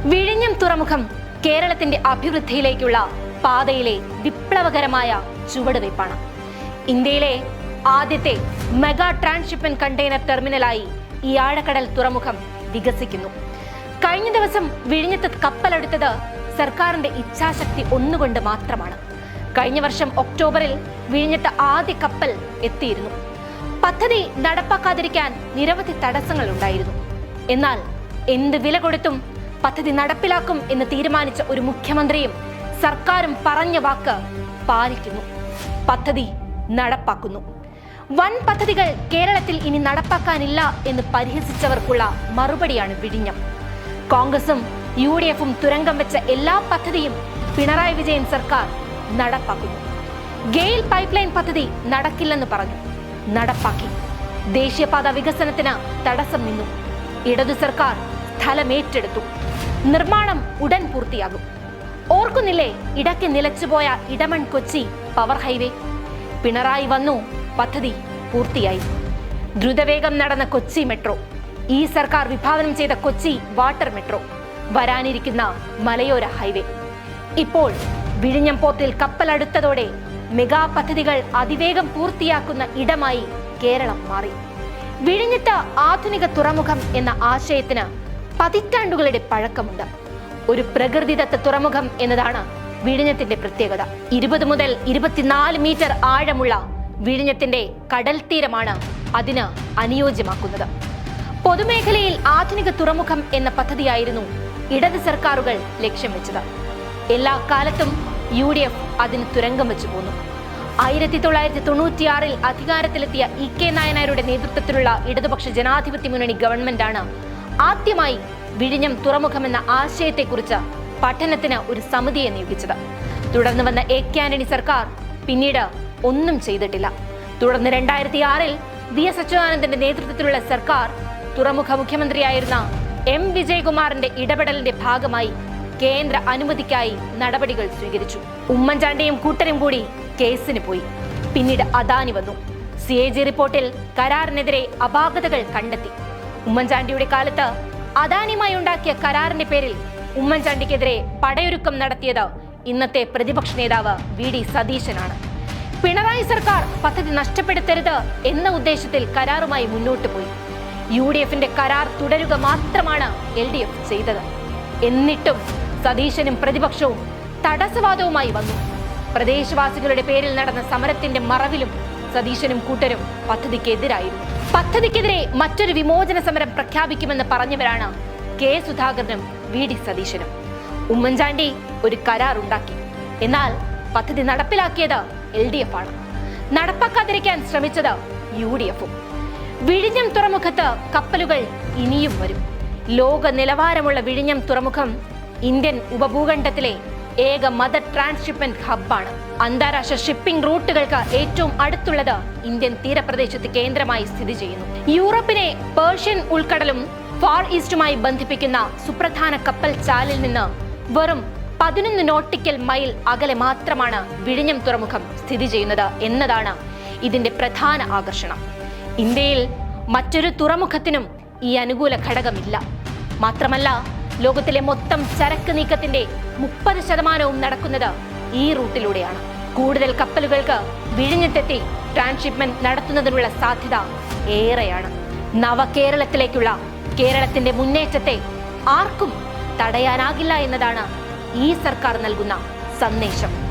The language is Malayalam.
വിഴിഞ്ഞം തുറമുഖം കേരളത്തിന്റെ അഭിവൃദ്ധിയിലേക്കുള്ള പാതയിലെ വിപ്ലവകരമായ ചുവടുവയ്പ്പാണ്. ഇന്ത്യയിലെ ആദ്യത്തെ മെഗാ ട്രാൻസ്ഷിപ്മെന്റ് കണ്ടെയ്നർ ടെർമിനലായി ഈ ആഴക്കടൽ തുറമുഖം വികസിക്കുന്നു. കഴിഞ്ഞ ദിവസം വിഴിഞ്ഞത്ത് കപ്പലെടുത്തത് സർക്കാരിന്റെ ഇച്ഛാശക്തി ഒന്നുകൊണ്ട് മാത്രമാണ്. കഴിഞ്ഞ വർഷം ഒക്ടോബറിൽ വിഴിഞ്ഞത്ത് ആദ്യ കപ്പൽ എത്തിയിരുന്നു. പദ്ധതി നടപ്പാക്കാതിരിക്കാൻ നിരവധി തടസ്സങ്ങൾ ഉണ്ടായിരുന്നു. എന്നാൽ എന്ത് വില കൊടുത്തും പദ്ധതി നടപ്പിലാക്കും എന്ന് തീരുമാനിച്ച ഒരു മുഖ്യമന്ത്രിയും സർക്കാരും പറഞ്ഞ വാക്ക് പാലിക്കുന്നു. പദ്ധതി നടപ്പാക്കുന്നു. വൻ പദ്ധതികൾ കേരളത്തിൽ ഇനി നടപ്പാക്കാനില്ല എന്ന് പരിഹസിച്ചവർക്കുള്ള മറുപടിയാണ് വിഴിഞ്ഞം. കോൺഗ്രസും UDFും തുരങ്കം വെച്ച എല്ലാ പദ്ധതിയും പിണറായി വിജയൻ സർക്കാർ നടപ്പാക്കുന്നു. ഗെയിൽ പൈപ്പ് ലൈൻ പദ്ധതി നടക്കില്ലെന്ന് പറഞ്ഞു, നടപ്പാക്കി. ദേശീയപാത വികസനത്തിന് തടസ്സം നിന്നു. ഇടതു സർക്കാർ സ്ഥലമേറ്റെടുത്തു. നിർമ്മാണം ഉടൻ പൂർത്തിയാകും. ഓർക്കുന്നില്ലേ ഇടയ്ക്ക് നിലച്ചുപോയ ഇടമൺ കൊച്ചി പവർ ഹൈവേ? പിണറായി വന്നു, പദ്ധതി പൂർത്തിയായി. ദ്രുതവേഗം നടന്ന കൊച്ചി മെട്രോ, ഈ സർക്കാർ വിഭാവനം ചെയ്ത കൊച്ചി വാട്ടർ മെട്രോ, വരാനിരിക്കുന്ന മലയോര ഹൈവേ. ഇപ്പോൾ വിഴിഞ്ഞം പോർട്ടിൽ കപ്പലടുത്തതോടെ മെഗാ പദ്ധതികൾ അതിവേഗം പൂർത്തിയാക്കുന്ന ഇടമായി കേരളം മാറി. വിഴിഞ്ഞത്ത് ആധുനിക തുറമുഖം എന്ന ആശയത്തിന് പതിറ്റാണ്ടുകളുടെ പഴക്കമുണ്ട്. ഒരു പ്രകൃതിദത്ത തുറമുഖം എന്നതാണ് വിഴിഞ്ഞത്തിന്റെ പ്രത്യേകത. 20 മുതൽ 24 മീറ്റർ ആഴമുള്ള വിഴിഞ്ഞത്തിന്റെ കടൽ തീരമാണ് അതിന് അനുയോജ്യമാക്കുന്നത്. പൊതുമേഖലയിൽ ആധുനിക തുറമുഖം എന്ന പദ്ധതിയായിരുന്നു ഇടത് സർക്കാരുകൾ ലക്ഷ്യം വെച്ചത്. എല്ലാ കാലത്തും UDF അതിന് തുരങ്കം വെച്ചു പോന്നു. 1996 അധികാരത്തിലെത്തിയ EK നായനാരുടെ നേതൃത്വത്തിലുള്ള ഇടതുപക്ഷ ജനാധിപത്യ മുന്നണി ഗവൺമെന്റാണ് ആദ്യമായി വിഴിഞ്ഞം തുറമുഖം എന്ന ആശയത്തെക്കുറിച്ച് പഠനത്തിന് ഒരു സമിതിയെ നിയോഗിച്ചത്. തുടർന്ന് വന്ന AK ആന്റണി സർക്കാർ പിന്നീട് ഒന്നും ചെയ്തിട്ടില്ല. തുടർന്ന് 2006 VS അച്യുതാനന്ദന്റെ നേതൃത്വത്തിലുള്ള സർക്കാർ തുറമുഖ മുഖ്യമന്ത്രിയായിരുന്ന M വിജയകുമാറിന്റെ ഇടപെടലിന്റെ ഭാഗമായി കേന്ദ്ര അനുമതിക്കായി നടപടികൾ സ്വീകരിച്ചു. ഉമ്മൻചാണ്ടിയും കൂട്ടരും കൂടി കേസിന് പോയി. പിന്നീട് അദാനി വന്നു. CAG റിപ്പോർട്ടിൽ കരാറിനെതിരെ അപാകതകൾ കണ്ടെത്തി. ഉമ്മൻചാണ്ടിയുടെ കാലത്ത് അദാനിയുമായി ഉണ്ടാക്കിയ കരാറിന്റെ പേരിൽ ഉമ്മൻചാണ്ടിക്കെതിരെ പടയൊരുക്കം നടത്തിയത് ഇന്നത്തെ പ്രതിപക്ഷ നേതാവ് VD സതീശനാണ്. പിണറായി സർക്കാർ പദ്ധതി നഷ്ടപ്പെടുത്തരുത് എന്ന ഉദ്ദേശത്തിൽ കരാറുമായി മുന്നോട്ട് പോയി. UDFന്റെ കരാർ തുടരുക മാത്രമാണ് LDF ചെയ്തത്. എന്നിട്ടും സതീശനും പ്രതിപക്ഷവും തടസ്സവാദവുമായി വന്നു. പ്രദേശവാസികളുടെ പേരിൽ നടന്ന സമരത്തിന്റെ മറവിലും സതീശനും കൂട്ടരും പദ്ധതിക്കെതിരായിരുന്നു. പദ്ധതിക്കെതിരെ മറ്റൊരു വിമോചന സമരം പ്രഖ്യാപിക്കുമെന്ന് പറഞ്ഞവരാണ് K സുധാകരനും VD സതീശനും. ഉമ്മൻചാണ്ടി ഒരു കരാർ ഉണ്ടാക്കി, എന്നാൽ പദ്ധതി നടപ്പിലാക്കിയത് LDF ആണ്. നടപ്പാക്കാതിരിക്കാൻ ശ്രമിച്ചത് UDFും. വിഴിഞ്ഞം തുറമുഖത്ത് കപ്പലുകൾ ഇനിയും വരും. ലോക നിലവാരമുള്ള വിഴിഞ്ഞം തുറമുഖം ഇന്ത്യൻ ഉപഭൂഖണ്ഡത്തിലെ ഏക മദർ ട്രാൻസ്ഷിപ്മെന്റ് ഹബ്ബാണ്. അന്താരാഷ്ട്ര ഷിപ്പിംഗ് റൂട്ടുകൾക്ക് ഏറ്റവും അടുത്തുള്ളത് ഇന്ത്യൻ തീരപ്രദേശത്ത് കേന്ദ്രമായി സ്ഥിതി ചെയ്യുന്നു. യൂറോപ്പിനെ പേർഷ്യൻ ഉൾക്കടലും ഫാർ ഈസ്റ്റുമായി ബന്ധിപ്പിക്കുന്ന സുപ്രധാന കപ്പൽ ചാലിൽ നിന്ന് വെറും 11 നോട്ടിക്കൽ മൈൽ അകലെ മാത്രമാണ് വിഴിഞ്ഞം തുറമുഖം സ്ഥിതി ചെയ്യുന്നത് എന്നതാണ് ഇതിന്റെ പ്രധാന ആകർഷണം. ഇന്ത്യയിൽ മറ്റൊരു തുറമുഖത്തിനും ഈ അനുകൂല ഘടകമില്ല. മാത്രമല്ല, ലോകത്തിലെ മൊത്തം ചരക്ക് നീക്കത്തിന്റെ 30% നടക്കുന്നത് ഈ റൂട്ടിലൂടെയാണ്. കൂടുതൽ കപ്പലുകൾക്ക് വിഴിഞ്ഞത്തെത്തി ട്രാൻസ്ഷിപ്മെന്റ് നടത്തുന്നതിനുള്ള സാധ്യത ഏറെയാണ്. നവകേരളത്തിലേക്കുള്ള കേരളത്തിന്റെ മുന്നേറ്റത്തെ ആർക്കും തടയാനാകില്ല എന്നതാണ് ഈ സർക്കാർ നൽകുന്ന സന്ദേശം.